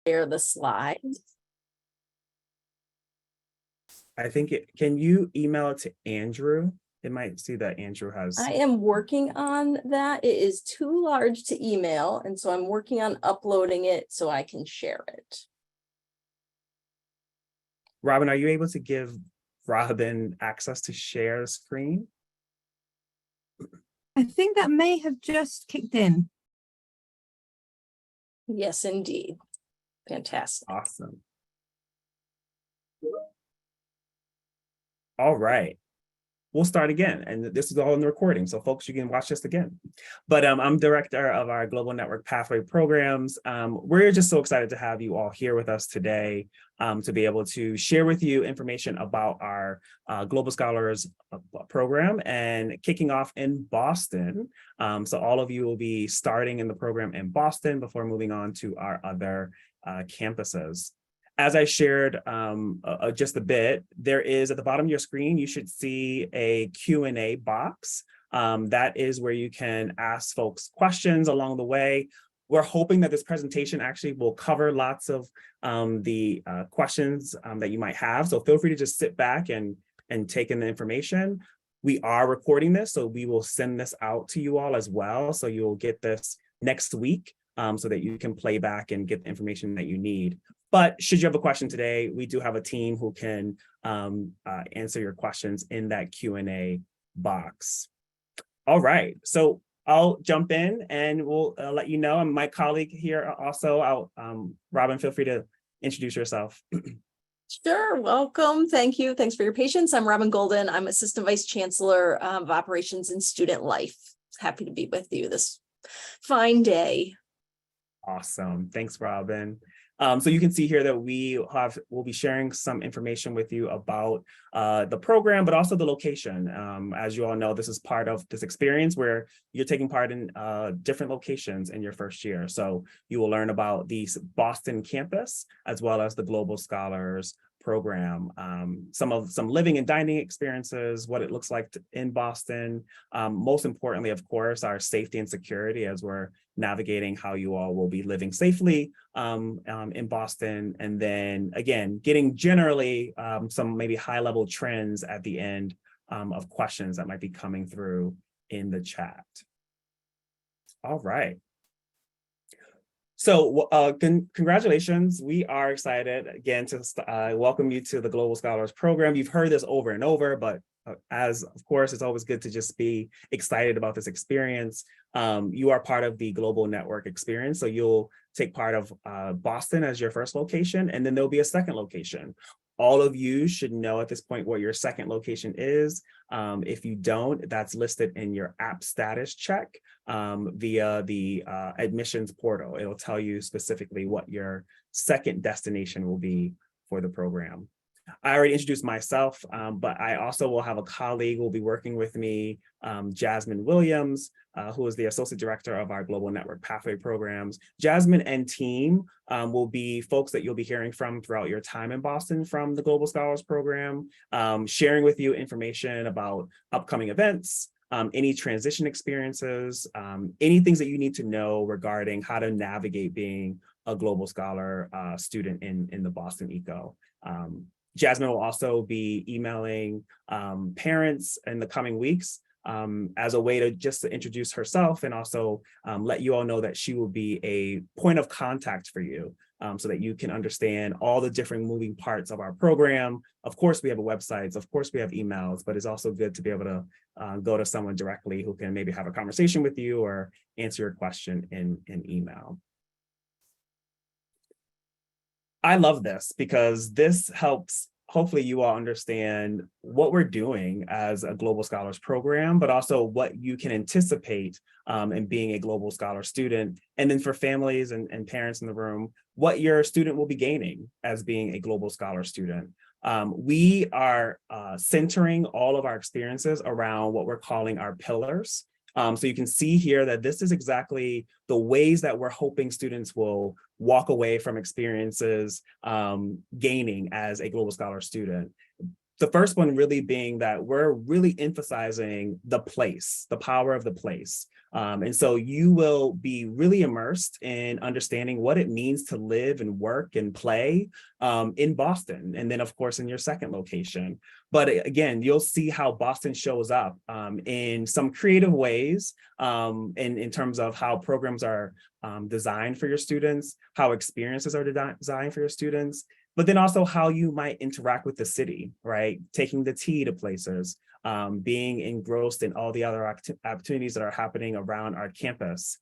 share the slides. I think can you email it to Andrew? It might see that Andrew has. I am working on that. It is too large to email, and so I'm working on uploading it so I can share it. Robin, are you able to give Robin access to share the screen? I think that may have just kicked in. Yes, indeed. Fantastic. Awesome. All right. We'll start again. And this is all in the recording, so folks, you can watch this again. But I'm director of our Global Network Pathway programs. We're just so excited to have you all here with us today to be able to share with you information about our Global Scholars program and kicking off in Boston. So all of you will be starting in the program in Boston before moving on to our other campuses. As I shared just a bit, there is at the bottom of your screen, you should see a Q&A box. That is where you can ask folks questions along the way. We're hoping that this presentation actually will cover lots of the questions that you might have. So feel free to just sit back and take in the information. We are recording this, so we will send this out to you all as well. So you'll get this next week so that you can play back and get the information that you need. But should you have a question today, we do have a team who can answer your questions in that Q&A box. All right, so I'll jump in and we'll let you know. And my colleague here also, Robin, feel free to introduce yourself. Sure, welcome. Thank you. Thanks for your patience. I'm Robin Golden. I'm Assistant Vice Chancellor of Operations and Student Life. Happy to be with you this fine day. Awesome. Thanks, Robin. So you can see here that we'll be sharing some information with you about the program, but also the location. As you all know, this is part of this experience where you're taking part in different locations in your first year. So you will learn about the Boston campus, as well as the Global Scholars program, some living and dining experiences, what it looks like in Boston. Most importantly, of course, our safety and security as we're navigating how you all will be living safely in Boston. And then again, getting generally some maybe high level trends at the end of questions that might be coming through in the chat. All right. So congratulations. We are excited again to welcome you to the Global Scholars program. You've heard this over and over, but as of course, it's always good to just be excited about this experience. You are part of the Global Network experience. So you'll take part of Boston as your first location, and then there'll be a second location. All of you should know at this point what your second location is. If you don't, that's listed in your app status check via the admissions portal. It'll tell you specifically what your second destination will be for the program. I already introduced myself, but I also will have a colleague who will be working with me, Jasmine Williams, who is the Associate Director of our Global Network Pathway programs. Jasmine and team will be folks that you'll be hearing from throughout your time in Boston from the Global Scholars program, sharing with you information about upcoming events, any transition experiences, any things that you need to know regarding how to navigate being a Global Scholar student in the Boston eco. Jasmine will also be emailing parents in the coming weeks as a way to introduce herself and also let you all know that she will be a point of contact for you so that you can understand all the different moving parts of our program. Of course, we have a website, of course we have emails, but it's also good to be able to go to someone directly who can maybe have a conversation with you or answer your question in email. I love this because this helps hopefully you all understand what we're doing as a Global Scholars program, but also what you can anticipate in being a Global Scholar student. And then for families and parents in the room, what your student will be gaining as being a Global Scholar student. We are centering all of our experiences around what we're calling our pillars. So you can see here that this is exactly the ways that we're hoping students will walk away from experiences gaining as a Global Scholar student. The first one really being that we're really emphasizing the place, the power of the place. And so you will be really immersed in understanding what it means to live and work and play in Boston. And then, of course, in your second location. But again, you'll see how Boston shows up in some creative ways in terms of how programs are designed for your students, how experiences are designed for your students, but then also how you might interact with the city, right? Taking the T to places, being engrossed in all the other opportunities that are happening around our campus.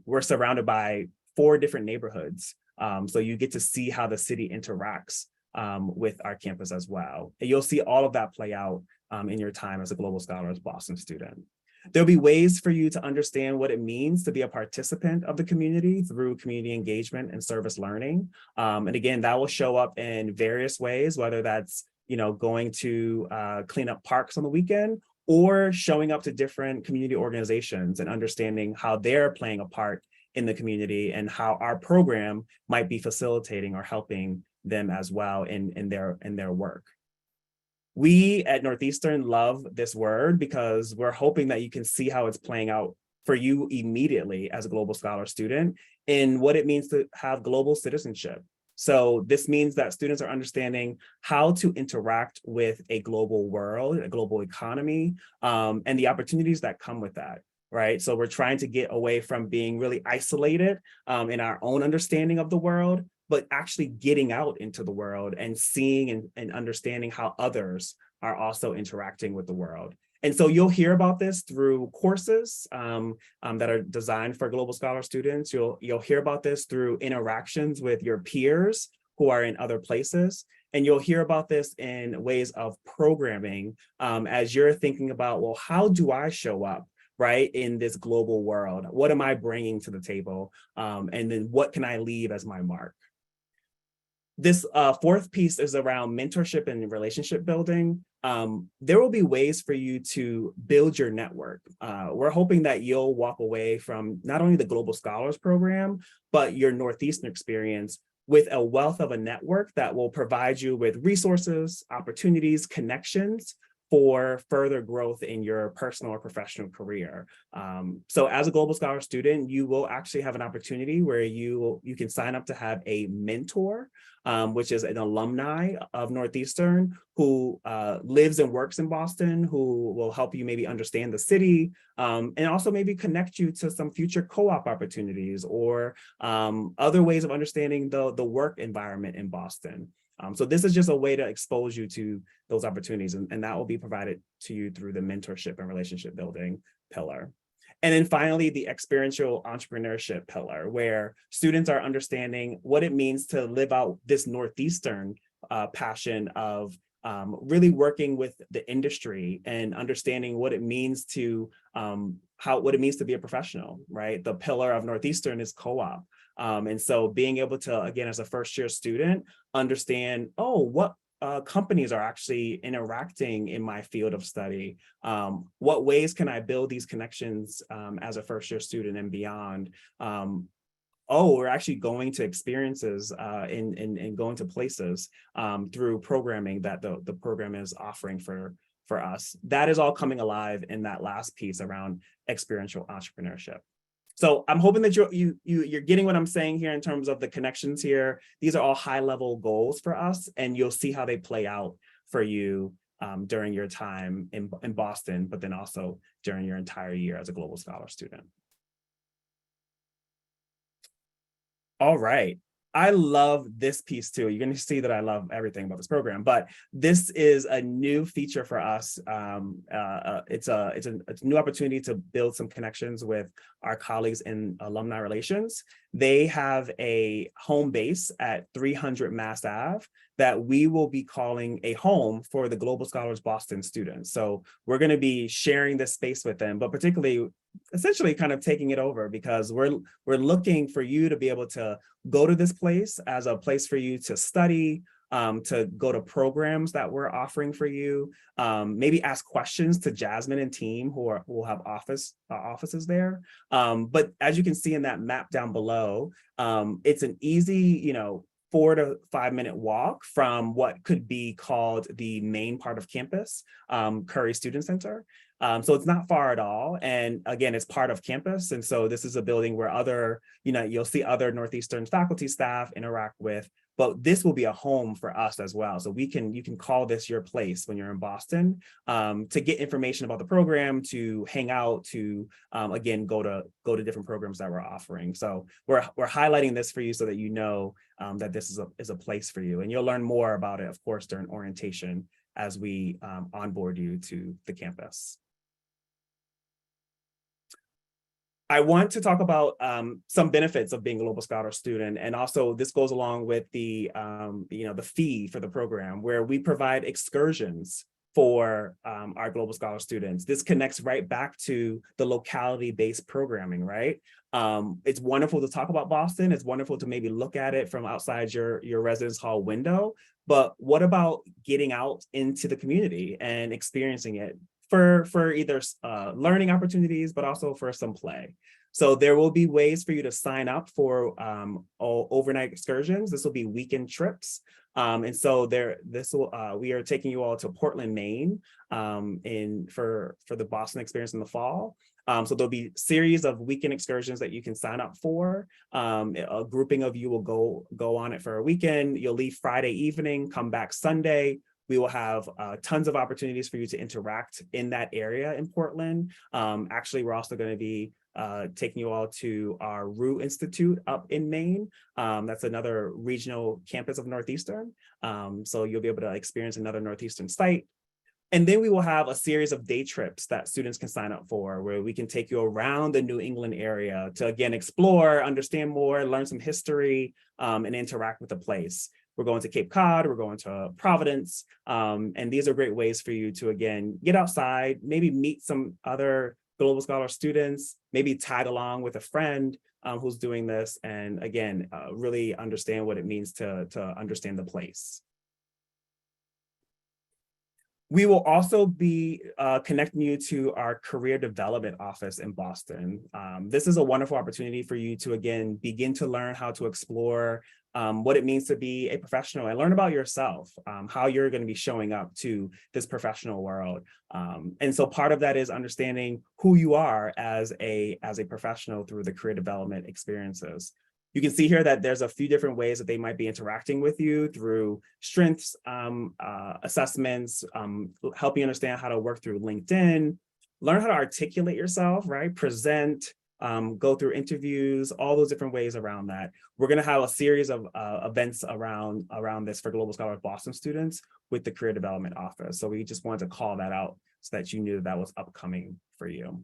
We're surrounded by 4 different neighborhoods. So you get to see how the city interacts with our campus as well. And you'll see all of that play out in your time as a Global Scholars Boston student. There'll be ways for you to understand what it means to be a participant of the community through community engagement and service learning. And again, that will show up in various ways, whether that's going to clean up parks on the weekend or showing up to different community organizations and understanding how they're playing a part in the community and how our program might be facilitating or helping them as well in their work. We at Northeastern love this word because we're hoping that you can see how it's playing out for you immediately as a Global Scholar student in what it means to have global citizenship. So this means that students are understanding how to interact with a global world, a global economy, and the opportunities that come with that, right? So we're trying to get away from being really isolated in our own understanding of the world, but actually getting out into the world and seeing and understanding how others are also interacting with the world. And so you'll hear about this through courses that are designed for Global Scholar students. You'll hear about this through interactions with your peers who are in other places. And you'll hear about this in ways of programming as you're thinking about, well, how do I show up, right, in this global world? What am I bringing to the table? And then what can I leave as my mark? This fourth piece is around mentorship and relationship building. There will be ways for you to build your network. We're hoping that you'll walk away from not only the Global Scholars Program, but your Northeastern experience with a wealth of a network that will provide you with resources, opportunities, connections for further growth in your personal or professional career. So as a Global Scholar student, you will actually have an opportunity where you can sign up to have a mentor, which is an alumni of Northeastern who lives and works in Boston, who will help you maybe understand the city, and also maybe connect you to some future co-op opportunities or other ways of understanding the work environment in Boston. So this is just a way to expose you to those opportunities, and that will be provided to you through the mentorship and relationship building pillar. And then finally, the experiential entrepreneurship pillar, where students are understanding what it means to live out this Northeastern passion of really working with the industry and understanding what it means to what it means to be a professional, right? The pillar of Northeastern is co-op. And so being able to, again, as a first year student, understand, oh, what companies are actually interacting in my field of study? What ways can I build these connections as a first year student and beyond? Oh, we're actually going to experiences and going to places through programming that the program is offering for us. That is all coming alive in that last piece around experiential entrepreneurship. So I'm hoping that you're getting what I'm saying here in terms of the connections here. These are all high level goals for us, and you'll see how they play out for you during your time in Boston, but then also during your entire year as a Global Scholar student. All right. I love this piece too. You're going to see that I love everything about this program, but this is a new feature for us. It's a new opportunity to build some connections with our colleagues in alumni relations. They have a home base at 300 Mass Ave that we will be calling a home for the Global Scholars Boston students. So we're going to be sharing this space with them, but particularly essentially kind of taking it over because we're looking for you to be able to go to this place as a place for you to study, to go to programs that we're offering for you, maybe ask questions to Jasmine and team who will have offices there. But as you can see in that map down below, it's an easy, 4 to 5 minute walk from what could be called the main part of campus, Curry Student Center. So it's not far at all. And again, it's part of campus. And so this is a building where you'll see other Northeastern faculty staff interact with, but this will be a home for us as well. So you can call this your place when you're in Boston, to get information about the program, to hang out, to again, go to different programs that we're offering. So we're highlighting this for you so that you know that this is a place for you. And you'll learn more about it, of course, during orientation as we onboard you to the campus. I want to talk about some benefits of being a Global Scholar student, and also this goes along with the fee for the program, where we provide excursions for our Global Scholar students. This connects right back to the locality-based programming, right? It's wonderful to talk about Boston. It's wonderful to maybe look at it from outside your residence hall window, but what about getting out into the community and experiencing it for either learning opportunities, but also for some play? So there will be ways for you to sign up for overnight excursions. This will be weekend trips. And so we are taking you all to Portland, Maine, for the Boston experience in the fall. So there'll be series of weekend excursions that you can sign up for. A grouping of you will go on it for a weekend. You'll leave Friday evening, come back Sunday. We will have tons of opportunities for you to interact in that area in Portland. Actually, we're also going to be taking you all to our Rue Institute up in Maine. That's another regional campus of Northeastern. So you'll be able to experience another Northeastern site. And then we will have a series of day trips that students can sign up for, where we can take you around the New England area to, again, explore, understand more, learn some history, and interact with the place. We're going to Cape Cod, we're going to Providence, and these are great ways for you to, again, get outside, maybe meet some other Global Scholar students, maybe tag along with a friend who's doing this, and again, really understand what it means to understand the place. We will also be connecting you to our career development office in Boston. This is a wonderful opportunity for you to, again, begin to learn how to explore what it means to be a professional and learn about yourself, how you're going to be showing up to this professional world. And so part of that is understanding who you are as a professional through the career development experiences. You can see here that there's a few different ways that they might be interacting with you through strengths assessments, help you understand how to work through LinkedIn, learn how to articulate yourself, right? Present, go through interviews, all those different ways around that. We're going to have a series of events around this for Global Scholar Boston students with the Career Development Office. So we just wanted to call that out so that you knew that was upcoming for you.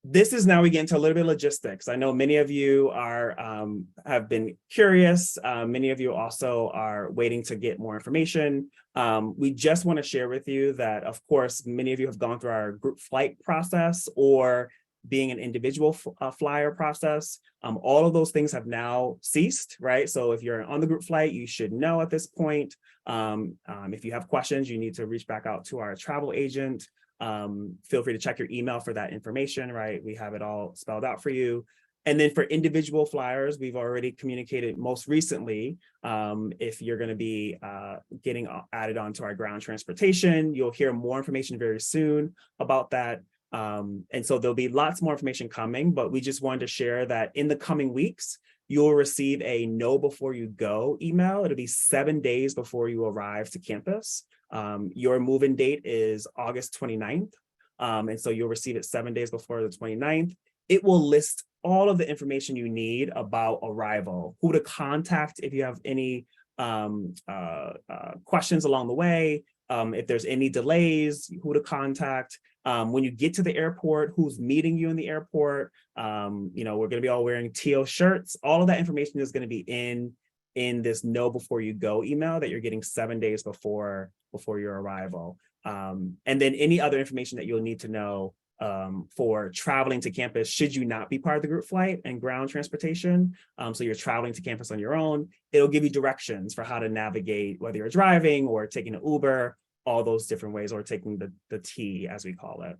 This is now we get into a little bit of logistics. I know many of you have been curious. Many of you also are waiting to get more information. We just want to share with you that, of course, many of you have gone through our group flight process or being an individual flyer process. All of those things have now ceased, right? So if you're on the group flight, you should know at this point. If you have questions, you need to reach back out to our travel agent. Feel free to check your email for that information, right? We have it all spelled out for you. And then for individual flyers, we've already communicated most recently, if you're going to be getting added onto our ground transportation, you'll hear more information very soon about that. And so there'll be lots more information coming, but we just wanted to share that in the coming weeks, you'll receive a know before you go email. It'll be 7 days before you arrive to campus. Your move-in date is August 29th. And so you'll receive it 7 days before the 29th. It will list all of the information you need about arrival, who to contact if you have any questions along the way, if there's any delays, who to contact. When you get to the airport, who's meeting you in the airport. We're going to be all wearing teal shirts. All of that information is going to be in this know before you go email that you're getting 7 days before your arrival. And then any other information that you'll need to know for traveling to campus should you not be part of the group flight and ground transportation. So you're traveling to campus on your own. It'll give you directions for how to navigate, whether you're driving or taking an Uber, all those different ways, or taking the T, as we call it.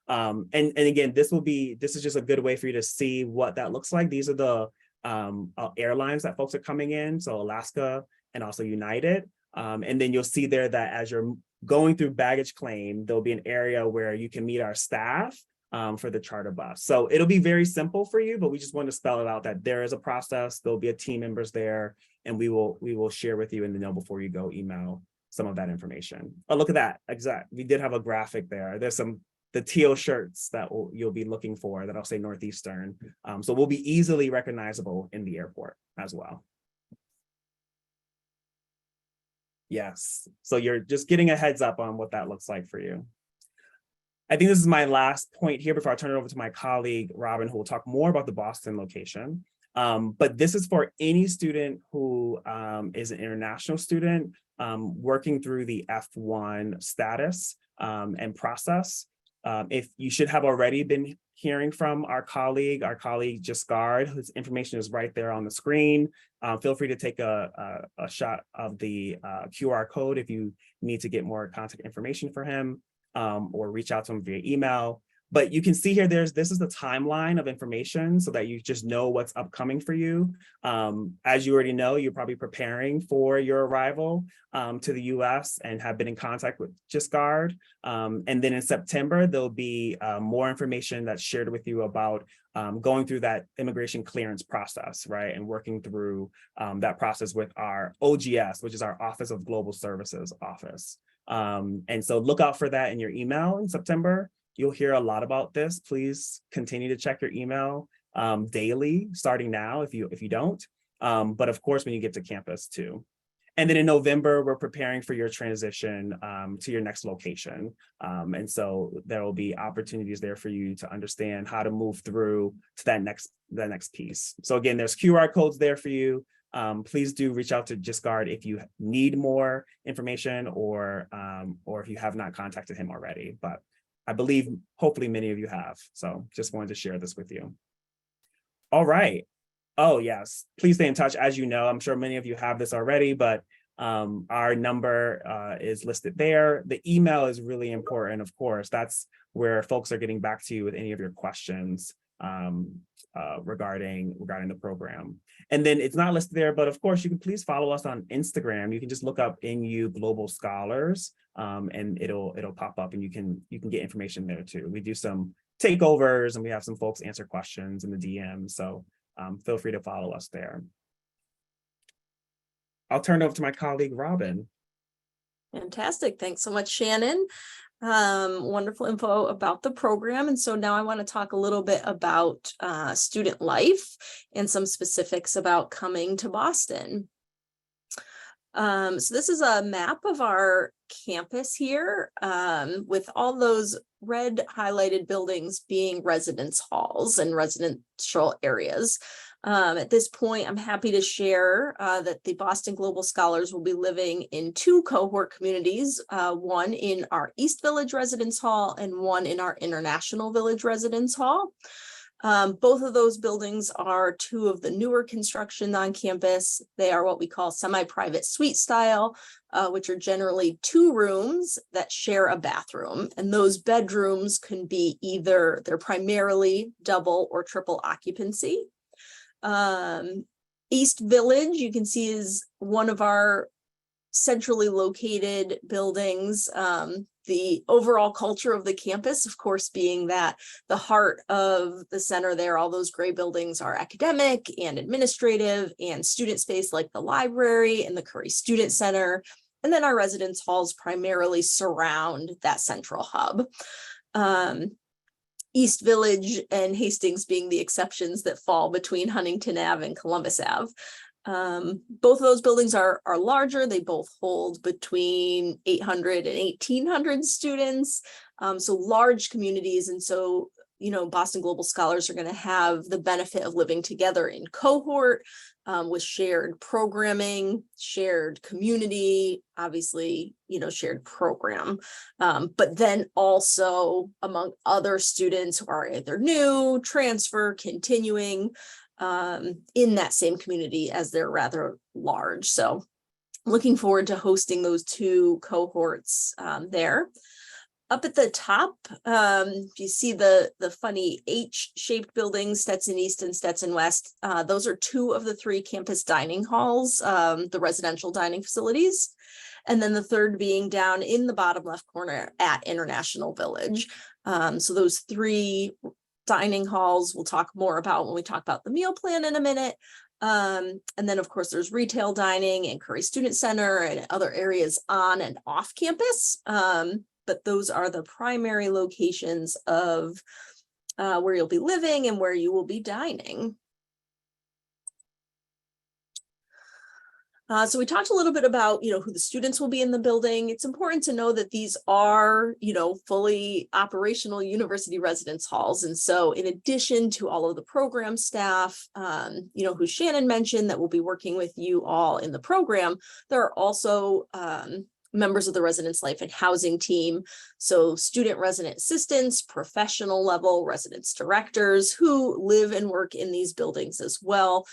And again, this is just a good way for you to see what that looks like. These are the airlines that folks are coming in, so Alaska and also United. And then you'll see there that as you're going through baggage claim, there'll be an area where you can meet our staff for the charter bus. So it'll be very simple for you, but we just want to spell it out that there is a process. There'll be a team members there, and we will share with you in the know before you go email some of that information. Oh, look at that. Exact. We did have a graphic there. There's the teal shirts that you'll be looking for that'll say Northeastern. So we'll be easily recognizable in the airport as well. Yes. So you're just getting a heads up on what that looks like for you. I think this is my last point here before I turn it over to my colleague, Robin, who will talk more about the Boston location. But this is for any student who is an international student working through the F1 status and process. If you should have already been hearing from our colleague Giscard, whose information is right there on the screen. Feel free to take a shot of the QR code if you need to get more contact information for him, or reach out to him via email. But you can see here, this is the timeline of information so that you just know what's upcoming for you. As you already know, you're probably preparing for your arrival to the US and have been in contact with Giscard. And then in September, there'll be more information that's shared with you about going through that immigration clearance process, right? And working through that process with our OGS, which is our Office of Global Services office. And so look out for that in your email in September. You'll hear a lot about this. Please continue to check your email daily, starting now if you don't. But of course, when you get to campus too. And then in November, we're preparing for your transition to your next location. And so there will be opportunities there for you to understand how to move through to that next piece. So again, there's QR codes there for you. Please do reach out to Giscard if you need more information or if you have not contacted him already. But I believe hopefully many of you have. So just wanted to share this with you. All right. Oh, yes. Please stay in touch. As you know, I'm sure many of you have this already, but our number is listed there. The email is really important, of course. That's where folks are getting back to you with any of your questions regarding the program. And then it's not listed there, but of course, you can please follow us on Instagram. You can just look up NU Global Scholars and it'll pop up, and you can get information there too. We do some takeovers and we have some folks answer questions in the DM. So feel free to follow us there. I'll turn it over to my colleague, Robin. Fantastic. Thanks so much, Shannon. Wonderful info about the program. And so now I want to talk a little bit about student life and some specifics about coming to Boston. So this is a map of our campus here, with all those red highlighted buildings being residence halls and residential areas. At this point, I'm happy to share that the Boston Global Scholars will be living in two cohort communities, one in our East Village Residence Hall and one in our International Village Residence Hall. Both of those buildings are two of the newer construction on campus. They are what we call semi-private suite style, which are generally 2 rooms that share a bathroom. And those bedrooms can be they're primarily double or triple occupancy. East Village, you can see, is one of our centrally located buildings. The overall culture of the campus, of course, being that the heart of the center there, all those gray buildings are academic and administrative and student space like the library and the Curry Student Center. And then our residence halls primarily surround that central hub. East Village and Hastings being the exceptions that fall between Huntington Ave and Columbus Ave. Both of those buildings are larger. They both hold between 800 and 1,800 students. So large communities. And so, Boston Global Scholars are going to have the benefit of living together in cohort with shared programming, shared community, obviously, shared program. But then also among other students who are either new, transfer, continuing, in that same community, as they're rather large. So looking forward to hosting those 2 cohorts there. Up at the top, you see the funny H-shaped buildings, Stetson East and Stetson West. Those are two of the three campus dining halls, the residential dining facilities. And then the third being down in the bottom left corner at International Village. So those three dining halls we'll talk more about when we talk about the meal plan in a minute. And then of course there's retail dining and Curry Student Center and other areas on and off campus. But those are the primary locations of where you'll be living and where you will be dining. So we talked a little bit about, who the students will be in the building. It's important to know that these are, fully operational university residence halls. And so in addition to all of the program staff, who Shannon mentioned that will be working with you all in the program, there are also members of the residence life and housing team. So student resident assistants, professional level residence directors who live and work in these buildings as well,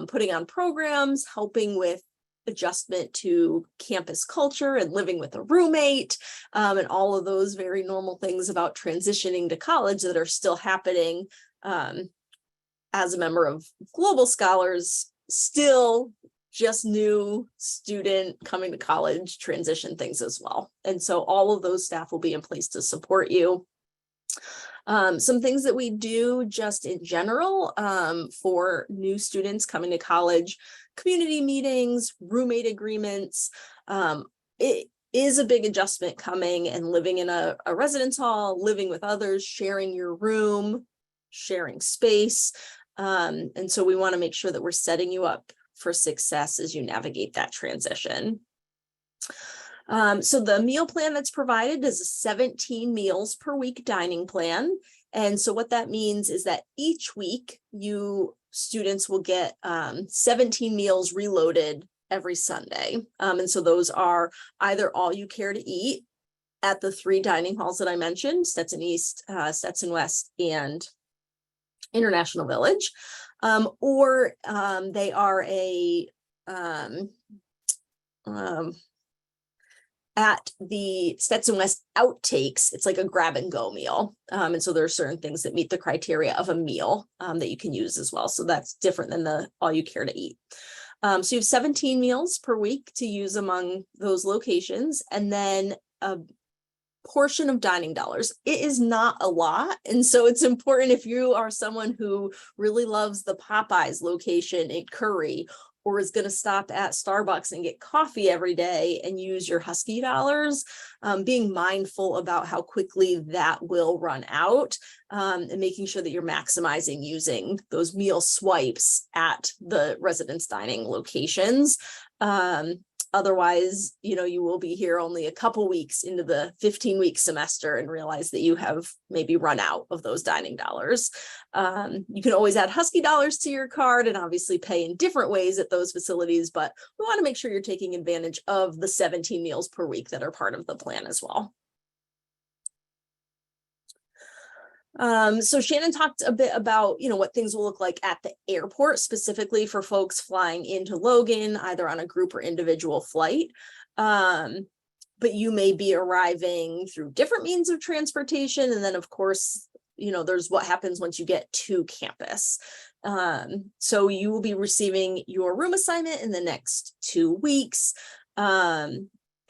putting on programs, helping with adjustment to campus culture and living with a roommate, and all of those very normal things about transitioning to college that are still happening as a member of Global Scholars, still just new student coming to college, transition things as well. And so all of those staff will be in place to support you. Some things that we do just in general for new students coming to college: community meetings, roommate agreements. It is a big adjustment coming and living in a residence hall, living with others, sharing your room, sharing space. And so we want to make sure that we're setting you up for success as you navigate that transition. So the meal plan that's provided is a 17 meals per week dining plan. And so what that means is that each week students will get 17 meals reloaded every Sunday. And so those are either all you care to eat at the three dining halls that I mentioned: Stetson East, Stetson West, and International Village, or they are at the Stetson West Outtakes. It's like a grab and go meal. And so there are certain things that meet the criteria of a meal that you can use as well. So that's different than the all you care to eat. So you have 17 meals per week to use among those locations, and then a portion of dining dollars. It is not a lot. And so it's important, if you are someone who really loves the Popeyes location in Curry, or is going to stop at Starbucks and get coffee every day and use your Husky dollars, being mindful about how quickly that will run out, and making sure that you're maximizing using those meal swipes at the residence dining locations. Otherwise, you will be here only a couple weeks into the 15-week semester and realize that you have maybe run out of those dining dollars. You can always add Husky dollars to your card and obviously pay in different ways at those facilities, but we want to make sure you're taking advantage of the 17 meals per week that are part of the plan as well. So Shannon talked a bit about, what things will look like at the airport, specifically for folks flying into Logan, either on a group or individual flight. But you may be arriving through different means of transportation. And then of course, there's what happens once you get to campus. So you will be receiving your room assignment in the next 2 weeks.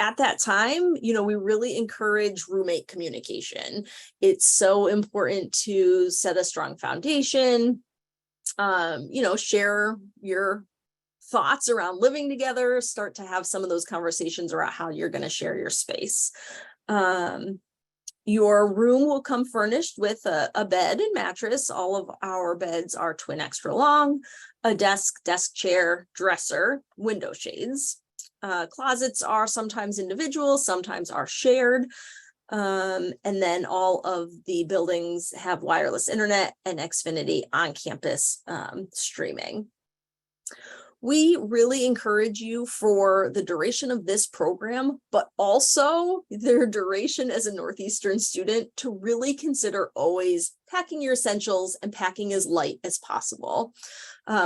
At that time, we really encourage roommate communication. It's so important to set a strong foundation, share your thoughts around living together, start to have some of those conversations around how you're going to share your space. Your room will come furnished with a bed and mattress. All of our beds are twin extra long, a desk chair, dresser, window shades. Closets are sometimes individual, sometimes are shared. And then all of the buildings have wireless internet and Xfinity on campus streaming. We really encourage you for the duration of this program, but also their duration as a Northeastern student to really consider always packing your essentials and packing as light as possible.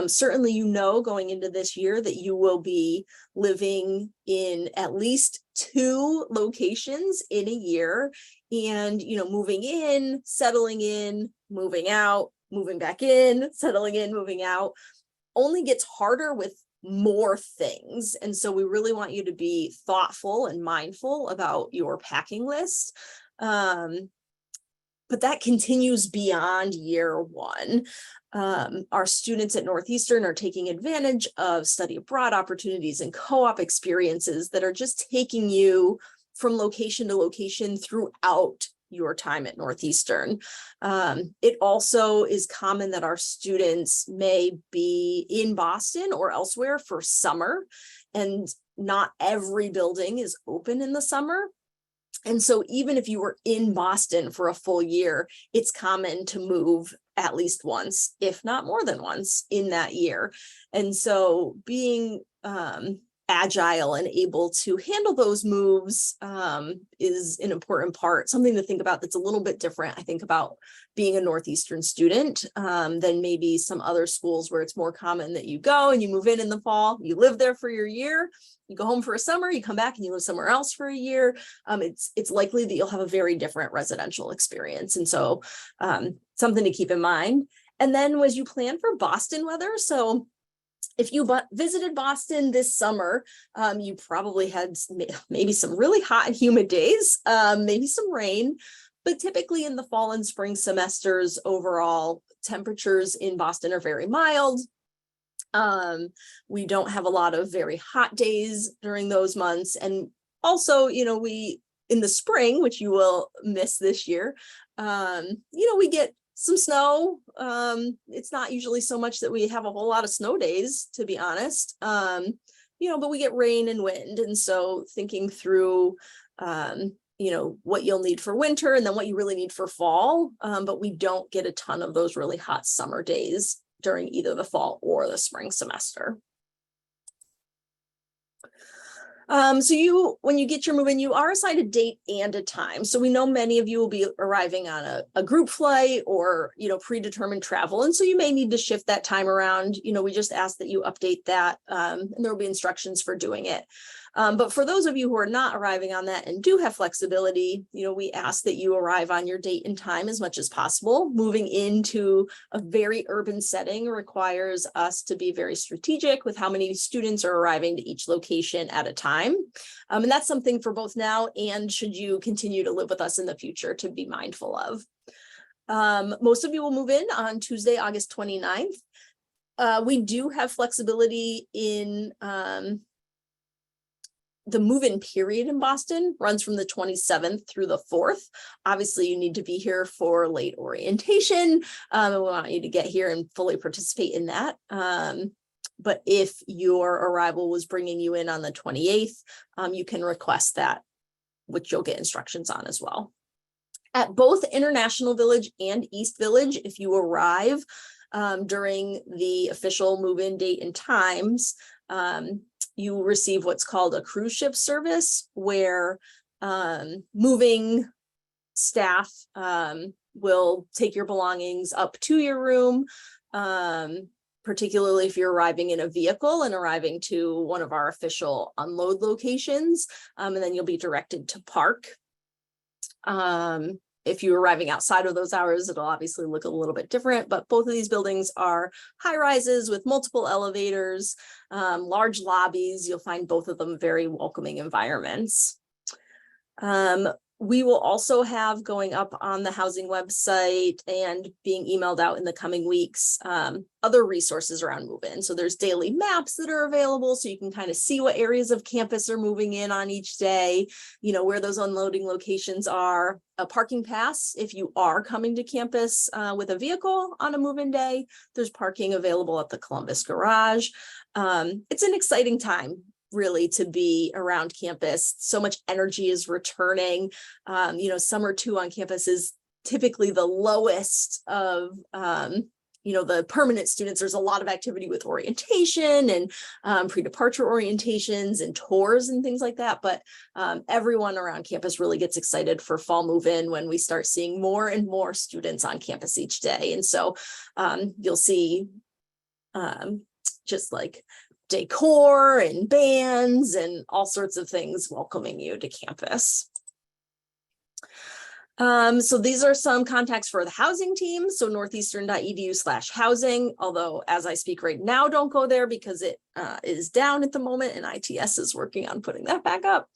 Certainly, going into this year that you will be living in at least 2 locations in a year, and, moving in, settling in, moving out, moving back in, settling in, moving out, only gets harder with more things. And so we really want you to be thoughtful and mindful about your packing list. But that continues beyond year 1. Our students at Northeastern are taking advantage of study abroad opportunities and co-op experiences that are just taking you from location to location throughout your time at Northeastern. It also is common that our students may be in Boston or elsewhere for summer, and not every building is open in the summer. And so even if you were in Boston for a full year, it's common to move at least once, if not more than once in that year. And so being agile and able to handle those moves is an important part, something to think about that's a little bit different, I think, about being a Northeastern student than maybe some other schools where it's more common that you go and you move in the fall, you live there for your year, you go home for a summer, you come back and you live somewhere else for a year. It's likely that you'll have a very different residential experience. And so something to keep in mind. And then as you plan for Boston weather, so if you visited Boston this summer, you probably had maybe some really hot and humid days, maybe some rain, but typically in the fall and spring semesters, overall temperatures in Boston are very mild. We don't have a lot of very hot days during those months. And also, we, in the spring, which you will miss this year, we get some snow. It's not usually so much that we have a whole lot of snow days, to be honest, but we get rain and wind. And so thinking through, what you'll need for winter and then what you really need for fall. But we don't get a ton of those really hot summer days during either the fall or the spring semester. So when you get your move-in, you are assigned a date and a time. So we know many of you will be arriving on a group flight or, predetermined travel. And so you may need to shift that time around. We just ask that you update that, and there will be instructions for doing it. But for those of you who are not arriving on that and do have flexibility, we ask that you arrive on your date and time as much as possible. Moving into a very urban setting requires us to be very strategic with how many students are arriving to each location at a time. And that's something for both now and should you continue to live with us in the future to be mindful of. Most of you will move in on Tuesday, August 29th. We do have flexibility in the move-in period in Boston runs from the 27th through the 4th. Obviously, you need to be here for late orientation. And we want you to get here and fully participate in that. But if your arrival was bringing you in on the 28th, you can request that, which you'll get instructions on as well. At both International Village and East Village, if you arrive during the official move-in date and times, you receive what's called a cruise ship service, where moving staff will take your belongings up to your room, particularly if you're arriving in a vehicle and arriving to one of our official unload locations, and then you'll be directed to park. If you're arriving outside of those hours, it'll obviously look a little bit different, but both of these buildings are high rises with multiple elevators, large lobbies. You'll find both of them very welcoming environments. We will also have going up on the housing website and being emailed out in the coming weeks, other resources around move-in. So there's daily maps that are available so you can kind of see what areas of campus are moving in on each day, where those unloading locations are. A parking pass if you are coming to campus with a vehicle on a move-in day. There's parking available at the Columbus garage. It's an exciting time, really, to be around campus. So much energy is returning. Summer 2 on campus is typically the lowest of the permanent students, there's a lot of activity with orientation and pre-departure orientations and tours and things like that. But everyone around campus really gets excited for fall move-in when we start seeing more and more students on campus each day. And so you'll see just like decor and bands and all sorts of things welcoming you to campus. So these are some contacts for the housing team. So northeastern.edu/housing, although as I speak right now, don't go there because it is down at the moment and ITS is working on putting that back up.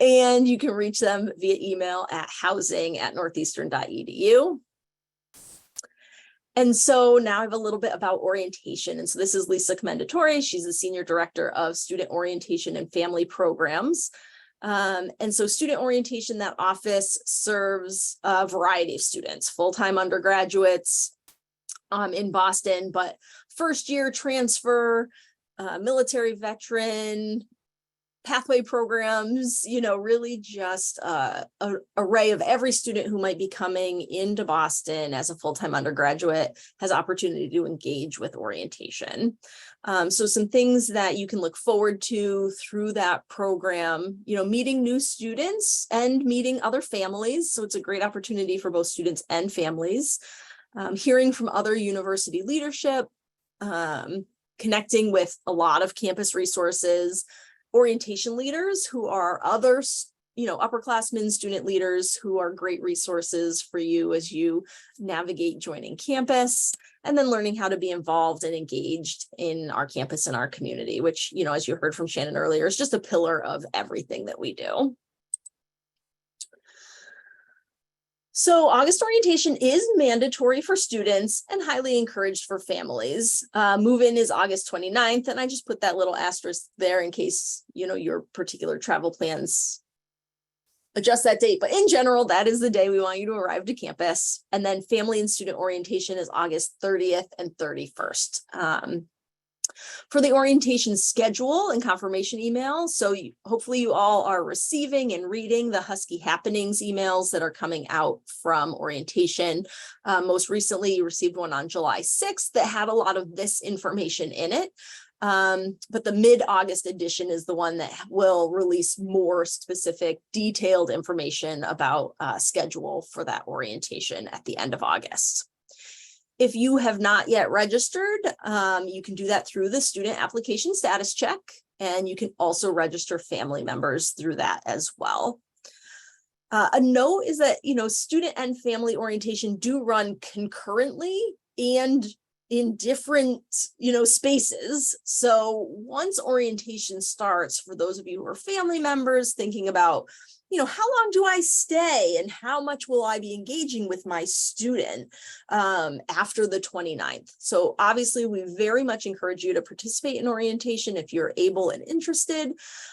And you can reach them via email at housing@northeastern.edu. And so now I have a little bit about orientation. And so this is Lisa Commendatore. She's the Senior Director of Student Orientation and Family Programs. And so student orientation, that office serves a variety of students, full-time undergraduates in Boston, but first year transfer, military veteran, pathway programs, really just an array of every student who might be coming into Boston as a full-time undergraduate has opportunity to engage with orientation. So some things that you can look forward to through that program, meeting new students and meeting other families. So it's a great opportunity for both students and families. Hearing from other university leadership, connecting with a lot of campus resources, orientation leaders who are others, upperclassmen, student leaders who are great resources for you as you navigate joining campus, and then learning how to be involved and engaged in our campus and our community, which, as you heard from Shannon earlier, is just a pillar of everything that we do. So August orientation is mandatory for students and highly encouraged for families. Move-in is August 29th, and I just put that little asterisk there in case, your particular travel plans adjust that date. But in general, that is the day we want you to arrive to campus. And then family and student orientation is August 30th and 31st. For the orientation schedule and confirmation email, so hopefully you all are receiving and reading the Husky Happenings emails that are coming out from orientation. Most recently, you received one on July 6th that had a lot of this information in it. But the mid-August edition is the one that will release more specific, detailed information about schedule for that orientation at the end of August. If you have not yet registered, you can do that through the student application status check, and you can also register family members through that as well. A note is that, student and family orientation do run concurrently and in different, spaces. So once orientation starts, for those of you who are family members thinking about, how long do I stay and how much will I be engaging with my student after the 29th? So obviously we very much encourage you to participate in orientation if you're able and interested,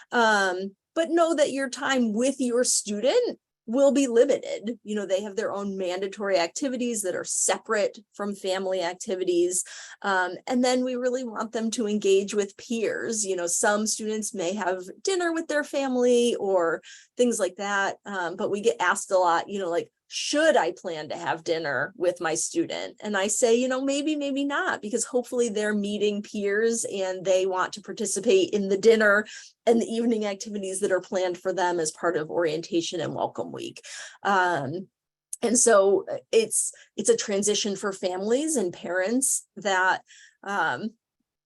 but know that your time with your student will be limited. They have their own mandatory activities that are separate from family activities. And then we really want them to engage with peers. Some students may have dinner with their family or things like that. But we get asked a lot, like, should I plan to have dinner with my student? And I say, maybe, maybe not, because hopefully they're meeting peers and they want to participate in the dinner and the evening activities that are planned for them as part of orientation and welcome week. And so it's a transition for families and parents that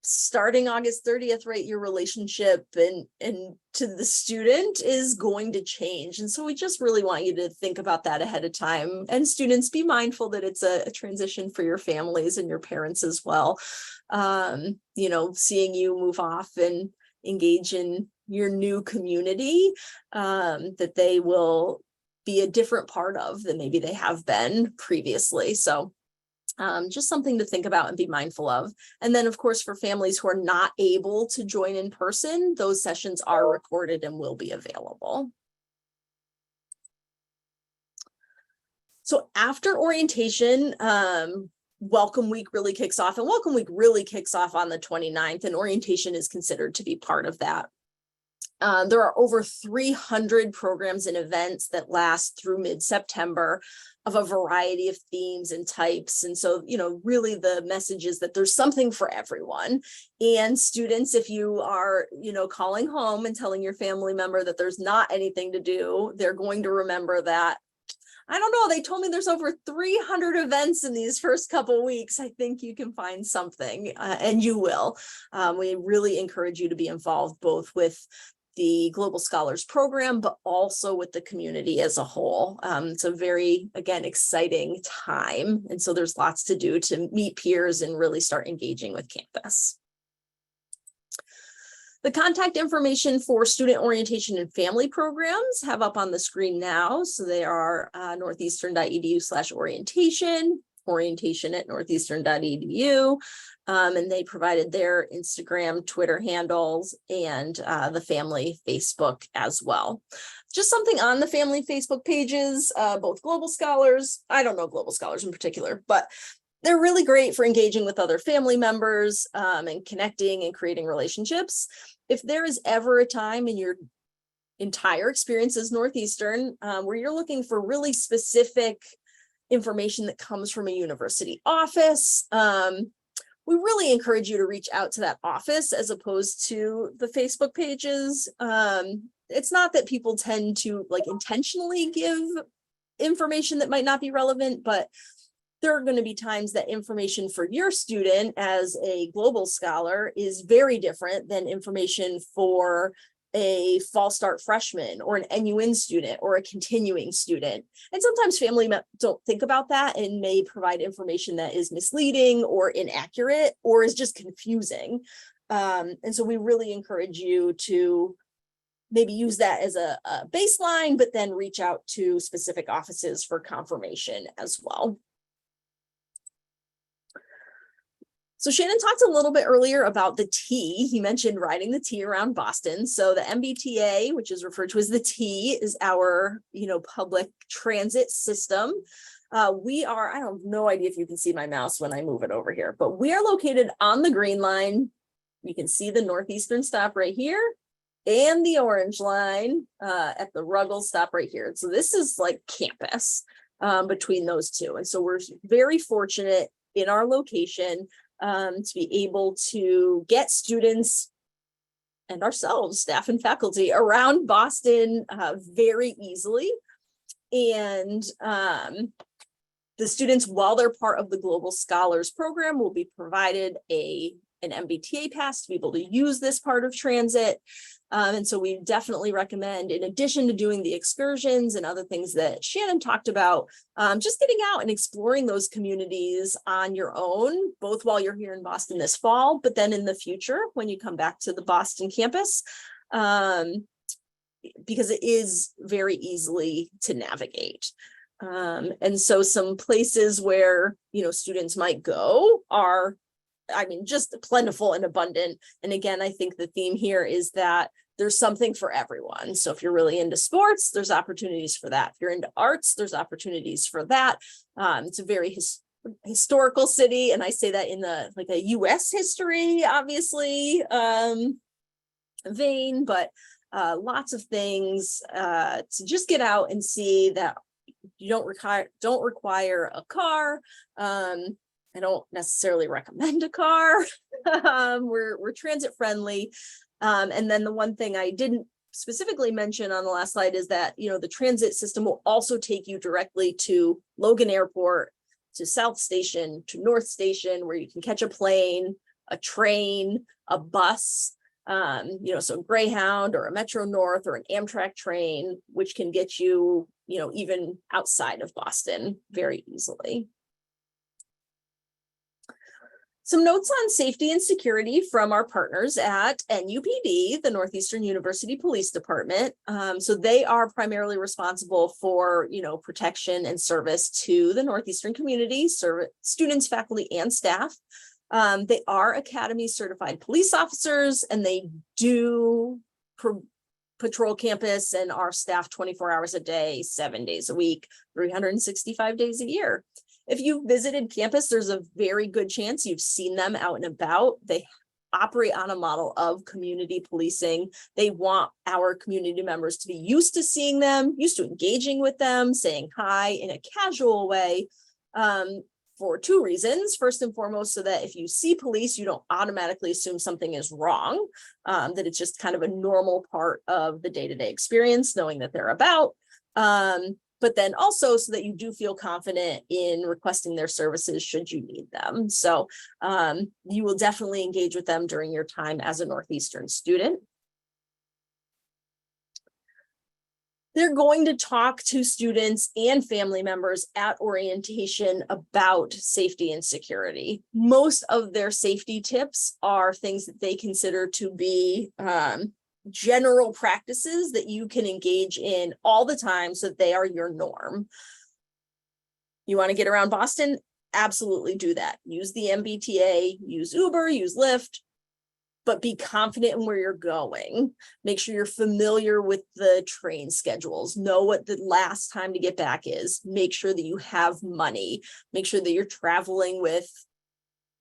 starting August 30th, right, your relationship and to the student is going to change. And so we just really want you to think about that ahead of time. And students, be mindful that it's a transition for your families and your parents as well. Seeing you move off and engage in your new community, that they will be a different part of than maybe they have been previously. So just something to think about and be mindful of. And then, of course, for families who are not able to join in person, those sessions are recorded and will be available. So after orientation, Welcome Week really kicks off, and Welcome Week really kicks off on the 29th, and orientation is considered to be part of that. There are over 300 programs and events that last through mid-September of a variety of themes and types. And so, really the message is that there's something for everyone. And students, if you are, calling home and telling your family member that there's not anything to do, they're going to remember that, I don't know, they told me there's over 300 events in these first couple weeks. I think you can find something, and you will. We really encourage you to be involved both with the Global Scholars Program, but also with the community as a whole. It's a very, again, exciting time. And so there's lots to do to meet peers and really start engaging with campus. The contact information for student orientation and family programs have up on the screen now. So they are northeastern.edu/orientation, orientation@northeastern.edu. And they provided their Instagram, Twitter handles, and the family Facebook as well. Just something on the family Facebook pages, both Global Scholars, I don't know Global Scholars in particular, but they're really great for engaging with other family members and connecting and creating relationships. If there is ever a time in your entire experience as Northeastern where you're looking for really specific information that comes from a university office, we really encourage you to reach out to that office as opposed to the Facebook pages. It's not that people tend to intentionally give information that might not be relevant, but there are going to be times that information for your student as a global scholar is very different than information for a fall start freshman or an NUN student or a continuing student. And sometimes family don't think about that and may provide information that is misleading or inaccurate or is just confusing. And so we really encourage you to maybe use that as a baseline, but then reach out to specific offices for confirmation as well. So Shannon talked a little bit earlier about the T. He mentioned riding the T around Boston. So the MBTA, which is referred to as the T, is our, public transit system. We are, I have no idea if you can see my mouse when I move it over here, but we are located on the Green Line. You can see the Northeastern stop right here and the Orange Line at the Ruggles stop right here. So this is like campus between those two. And so we're very fortunate in our location to be able to get students and ourselves, staff and faculty, around Boston very easily. And the students, while they're part of the Global Scholars Program, will be provided an MBTA pass to be able to use this part of transit. And so we definitely recommend, in addition to doing the excursions and other things that Shannon talked about, just getting out and exploring those communities on your own, both while you're here in Boston this fall, but then in the future when you come back to the Boston campus, because it is very easily to navigate. And so some places where, students might go are, just plentiful and abundant. And again, I think the theme here is that there's something for everyone. So if you're really into sports, there's opportunities for that. If you're into arts, there's opportunities for that. It's a very historical city. And I say that in a US history, obviously, vein, but lots of things to just get out and see that you don't require a car. I don't necessarily recommend a car. We're transit friendly. And then the one thing I didn't specifically mention on the last slide is that, the transit system will also take you directly to Logan Airport, to South Station, to North Station, where you can catch a plane, a train, a bus, so Greyhound or a Metro North or an Amtrak train, which can get you, even outside of Boston very easily. Some notes on safety and security from our partners at NUPD, the Northeastern University Police Department. So they are primarily responsible for, protection and service to the Northeastern community, students, faculty, and staff. They are Academy certified police officers, and they do patrol campus and are staffed 24 hours a day, 7 days a week, 365 days a year. If you've visited campus, there's a very good chance you've seen them out and about. They operate on a model of community policing. They want our community members to be used to seeing them, used to engaging with them, saying hi in a casual way, for two reasons. First and foremost, so that if you see police, you don't automatically assume something is wrong, that it's just kind of a normal part of the day-to-day experience, knowing that they're about. But then also so that you do feel confident in requesting their services should you need them. So you will definitely engage with them during your time as a Northeastern student. They're going to talk to students and family members at orientation about safety and security. Most of their safety tips are things that they consider to be general practices that you can engage in all the time so that they are your norm. You want to get around Boston? Absolutely do that. Use the MBTA, use Uber, use Lyft, but be confident in where you're going. Make sure you're familiar with the train schedules. Know what the last time to get back is. Make sure that you have money. Make sure that you're traveling with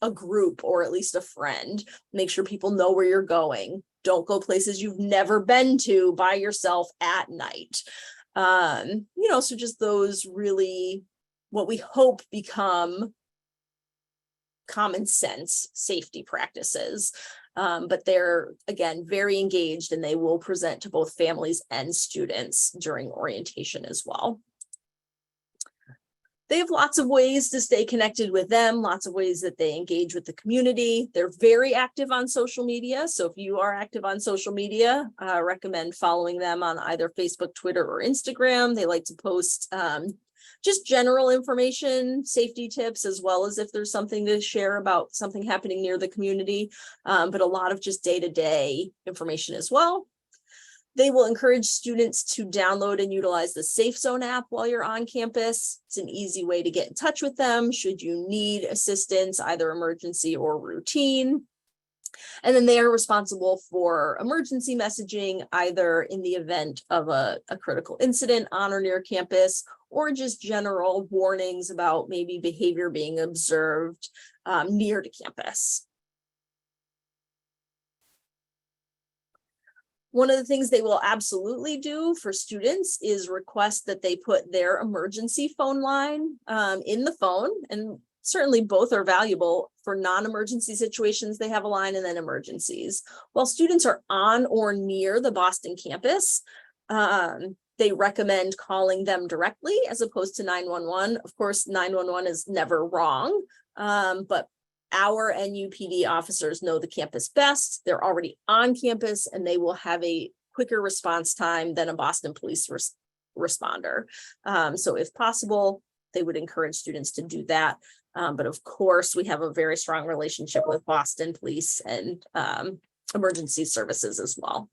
a group or at least a friend. Make sure people know where you're going. Don't go places you've never been to by yourself at night. So just those really, what we hope become common sense safety practices. But they're, again, very engaged, and they will present to both families and students during orientation as well. They have lots of ways to stay connected with them, lots of ways that they engage with the community. They're very active on social media. So if you are active on social media, I recommend following them on either Facebook, Twitter, or Instagram. They like to post just general information, safety tips, as well as if there's something to share about something happening near the community, but a lot of just day-to-day information as well. They will encourage students to download and utilize the Safe Zone app while you're on campus. It's an easy way to get in touch with them should you need assistance, either emergency or routine. And then they are responsible for emergency messaging, either in the event of a critical incident on or near campus, or just general warnings about maybe behavior being observed near to campus. One of the things they will absolutely do for students is request that they put their emergency phone line in the phone, and certainly both are valuable. For non-emergency situations, they have a line, and then emergencies. While students are on or near the Boston campus, they recommend calling them directly as opposed to 911. Of course, 911 is never wrong, but our NUPD officers know the campus best. They're already on campus, and they will have a quicker response time than a Boston police responder. So if possible, they would encourage students to do that. But of course, we have a very strong relationship with Boston Police and emergency services as well.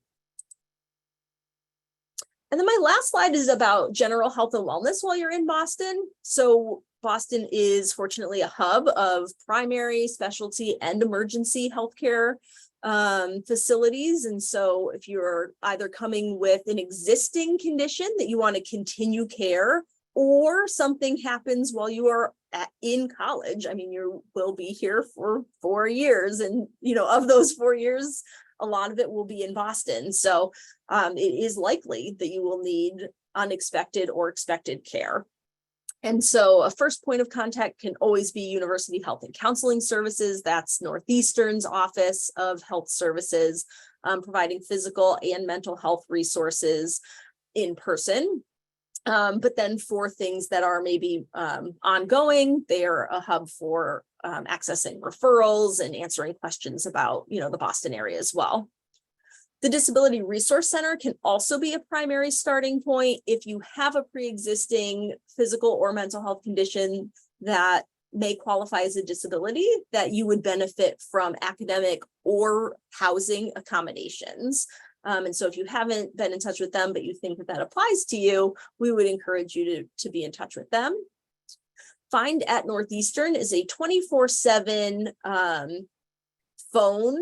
And then my last slide is about general health and wellness while you're in Boston. So Boston is fortunately a hub of primary, specialty, and emergency healthcare facilities. And so if you're either coming with an existing condition that you want to continue care, or something happens while you are in college, I mean, you will be here for 4 years, and of those 4 years, a lot of it will be in Boston. So it is likely that you will need unexpected or expected care. And so a first point of contact can always be University Health and Counseling Services. That's Northeastern's Office of Health Services, providing physical and mental health resources in person. But then for things that are maybe ongoing, they're a hub for accessing referrals and answering questions about, the Boston area as well. The Disability Resource Center can also be a primary starting point if you have a pre-existing physical or mental health condition that may qualify as a disability, that you would benefit from academic or housing accommodations. And so if you haven't been in touch with them, but you think that applies to you, we would encourage you to be in touch with them. Find at Northeastern is a 24/7 phone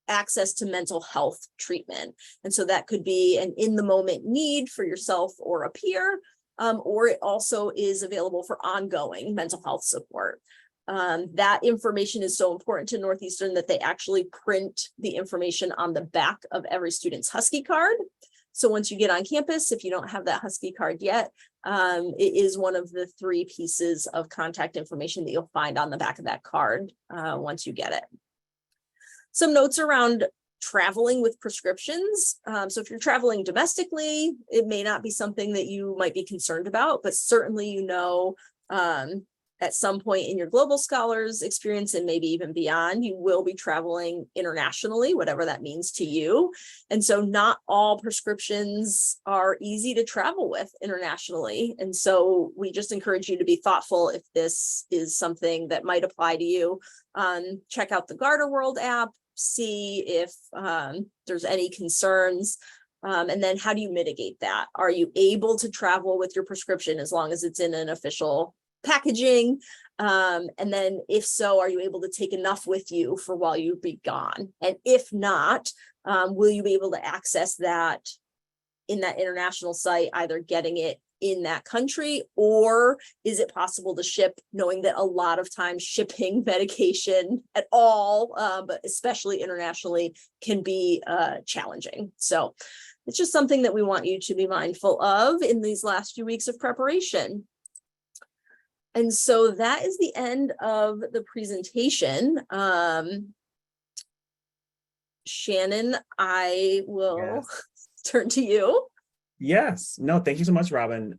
access to mental health treatment. And so that could be an in-the-moment need for yourself or a peer, or it also is available for ongoing mental health support. That information is so important to Northeastern that they actually print the information on the back of every student's Husky card. So once you get on campus, if you don't have that Husky card yet, it is one of the 3 pieces of contact information that you'll find on the back of that card once you get it. Some notes around traveling with prescriptions. So if you're traveling domestically, it may not be something that you might be concerned about, but certainly, at some point in your Global Scholars experience and maybe even beyond, you will be traveling internationally, whatever that means to you. And so not all prescriptions are easy to travel with internationally. And so we just encourage you to be thoughtful if this is something that might apply to you. Check out the Garda World app, see if there's any concerns. And then how do you mitigate that? Are you able to travel with your prescription as long as it's in an official packaging? And then if so, are you able to take enough with you for while you be gone? And if not, will you be able to access that in that international site, either getting it in that country, or is it possible to ship, knowing that a lot of times shipping medication at all, but especially internationally, can be challenging. So it's just something that we want you to be mindful of in these last few weeks of preparation. And so that is the end of the presentation. Shannon, I will turn to you. Yes. No, thank you so much, Robin.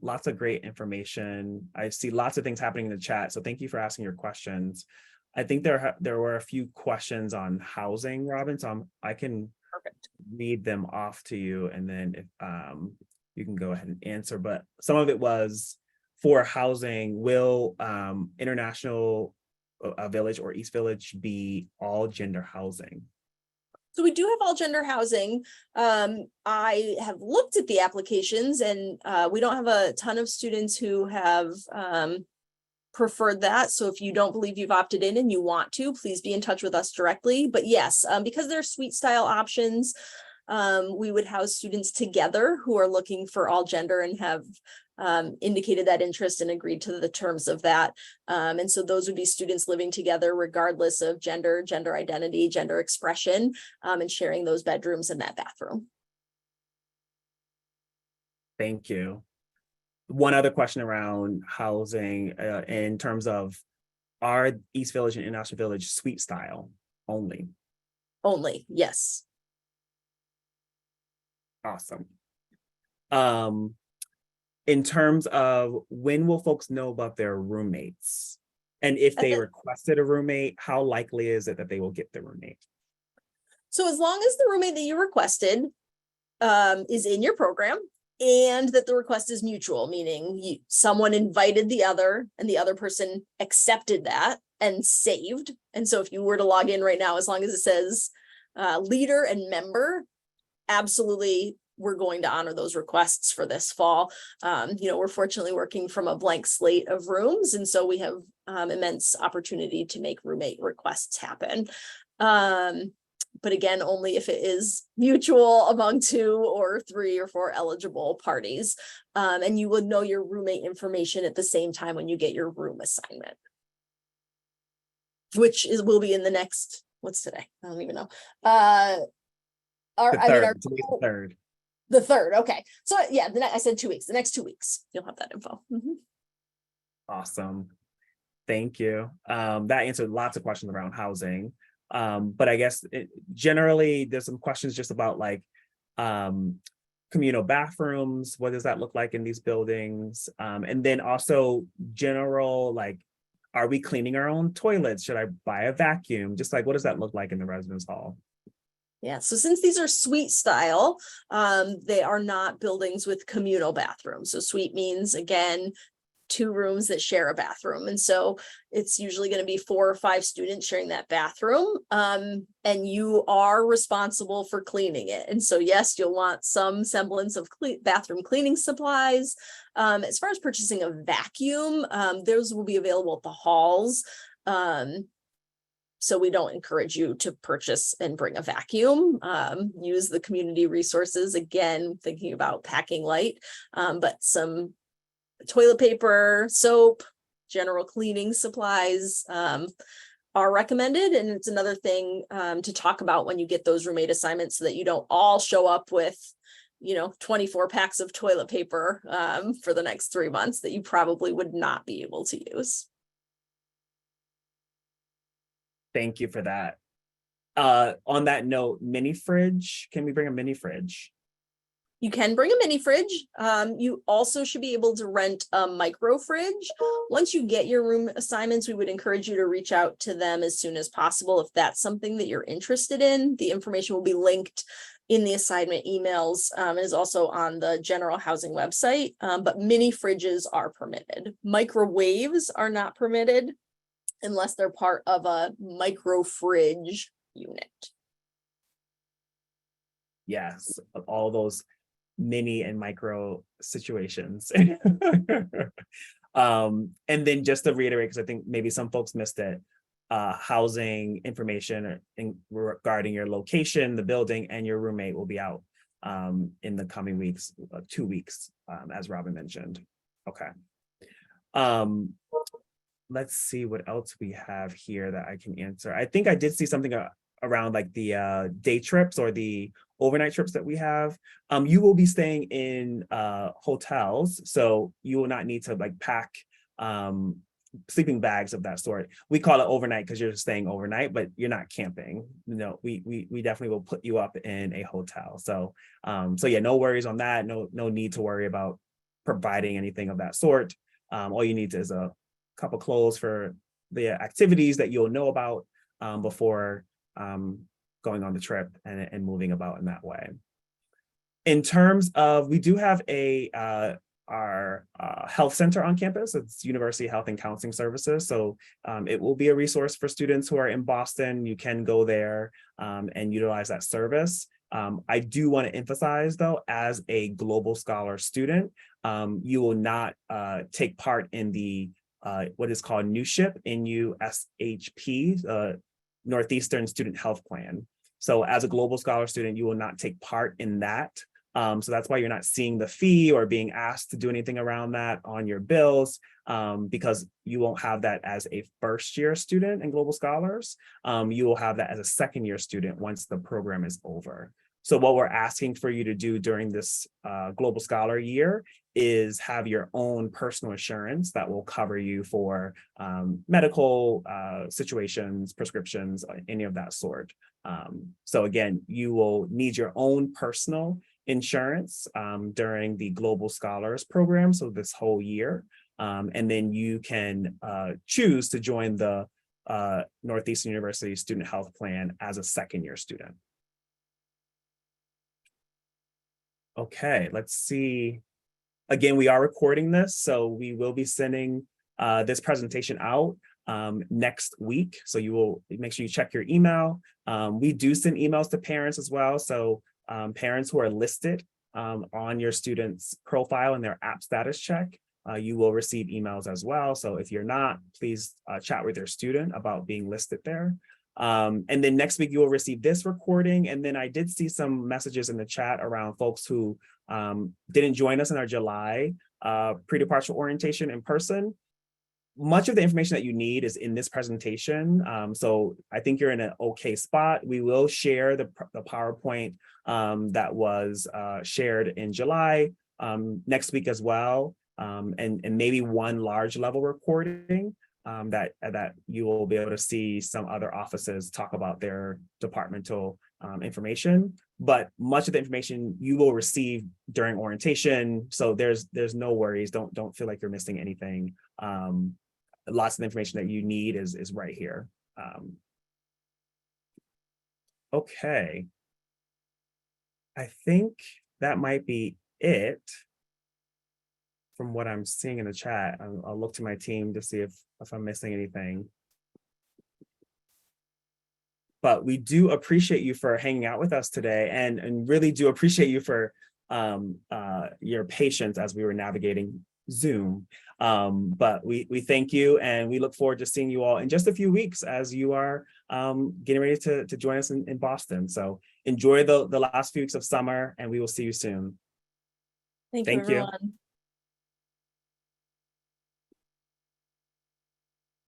Lots of great information. I see lots of things happening in the chat. So thank you for asking your questions. I think there were a few questions on housing, Robin, so I can read them off to you, and then if you can go ahead and answer. But some of it was, for housing, will International Village or East Village be all gender housing? So we do have all gender housing. I have looked at the applications, and we don't have a ton of students who have preferred that. So if you don't believe you've opted in and you want to, please be in touch with us directly. But yes, because they're suite style options, we would house students together who are looking for all gender and have indicated that interest and agreed to the terms of that. And so those would be students living together regardless of gender, gender identity, gender expression, and sharing those bedrooms and that bathroom. Thank you. One other question around housing in terms of, are East Village and International Village suite style only? Only, yes. Awesome. In terms of, when will folks know about their roommates? And if they requested a roommate, how likely is it that they will get the roommate? So as long as the roommate that you requested is in your program, and that the request is mutual, meaning someone invited the other and the other person accepted that and saved. And so if you were to log in right now, as long as it says leader and member, absolutely, we're going to honor those requests for this fall. We're fortunately working from a blank slate of rooms, and so we have immense opportunity to make roommate requests happen. But again, only if it is mutual among 2 or 3 or 4 eligible parties. And you would know your roommate information at the same time when you get your room assignment, which will be in the next, what's today? I don't even know. The third. The 3rd. Okay. So yeah, I said 2 weeks, the next 2 weeks, you'll have that info. Mm-hmm. Awesome. Thank you. That answered lots of questions around housing. But I guess generally there's some questions just about like communal bathrooms. What does that look like in these buildings? And then also general, like, are we cleaning our own toilets? Should I buy a vacuum? Just like, what does that look like in the residence hall? Yeah, so since these are suite style, they are not buildings with communal bathrooms. So suite means, again, 2 rooms that share a bathroom. And so it's usually going to be 4 or 5 students sharing that bathroom. And you are responsible for cleaning it. And so, yes, you'll want some semblance of bathroom cleaning supplies. As far as purchasing a vacuum, those will be available at the halls. So we don't encourage you to purchase and bring a vacuum. Use the community resources, again, thinking about packing light, but some toilet paper, soap, general cleaning supplies are recommended. And it's another thing to talk about when you get those roommate assignments, so that you don't all show up with 24 packs of toilet paper for the next 3 months that you probably would not be able to use. Thank you for that. On that note, mini fridge, can we bring a mini fridge? You can bring a mini fridge. You also should be able to rent a micro fridge. Once you get your room assignments, we would encourage you to reach out to them as soon as possible if that's something that you're interested in. The information will be linked in the assignment emails, and is also on the general housing website, but mini fridges are permitted. Microwaves are not permitted unless they're part of a micro fridge unit. Yes, all those mini and micro situations. And then just to reiterate, because I think maybe some folks missed it, housing information regarding your location, the building, and your roommate will be out in the coming weeks, 2 weeks, as Robin mentioned. Okay. Let's see what else we have here that I can answer. I think I did see something around like the day trips or the overnight trips that we have. You will be staying in hotels, so you will not need to like pack sleeping bags of that sort. We call it overnight because you're staying overnight, but you're not camping. No, we definitely will put you up in a hotel. So yeah, no worries on that. No need to worry about providing anything of that sort. All you need is a couple clothes for the activities that you'll know about before going on the trip and moving about in that way. In terms of, we do have our health center on campus. It's University Health and Counseling Services. So it will be a resource for students who are in Boston. You can go there and utilize that service. I do want to emphasize though, as a Global Scholar student, you will not take part in the what is called NUSHP, NUSHP, Northeastern Student Health Plan. So as a Global Scholar student, you will not take part in that. So that's why you're not seeing the fee or being asked to do anything around that on your bills, because you won't have that as a first-year student in Global Scholars. You will have that as a second-year student once the program is over. So what we're asking for you to do during this Global Scholar year is have your own personal insurance that will cover you for medical situations, prescriptions, any of that sort. So again, you will need your own personal insurance during the Global Scholars program, so this whole year. And then you can choose to join the Northeastern University Student Health Plan as a second-year student. Okay, let's see. Again, we are recording this, so we will be sending this presentation out next week. So you will make sure you check your email. We do send emails to parents as well. So parents who are listed on your student's profile in their app status check, you will receive emails as well. So if you're not, please chat with your student about being listed there. And then next week you will receive this recording. And then I did see some messages in the chat around folks who didn't join us in our July pre-departure orientation in person. Much of the information that you need is in this presentation. So I think you're in an okay spot. We will share the PowerPoint that was shared in July next week as well. And maybe one large level recording that you will be able to see some other offices talk about their departmental information. But much of the information you will receive during orientation. So there's no worries. Don't feel like you're missing anything. Lots of the information that you need is right here. Okay. I think that might be it from what I'm seeing in the chat. I'll look to my team to see if I'm missing anything. But we do appreciate you for hanging out with us today, and really do appreciate you for your patience as we were navigating Zoom. But we thank you, and we look forward to seeing you all in just a few weeks as you are getting ready to join us in Boston. So enjoy the last few weeks of summer, and we will see you soon. Thank you, everyone.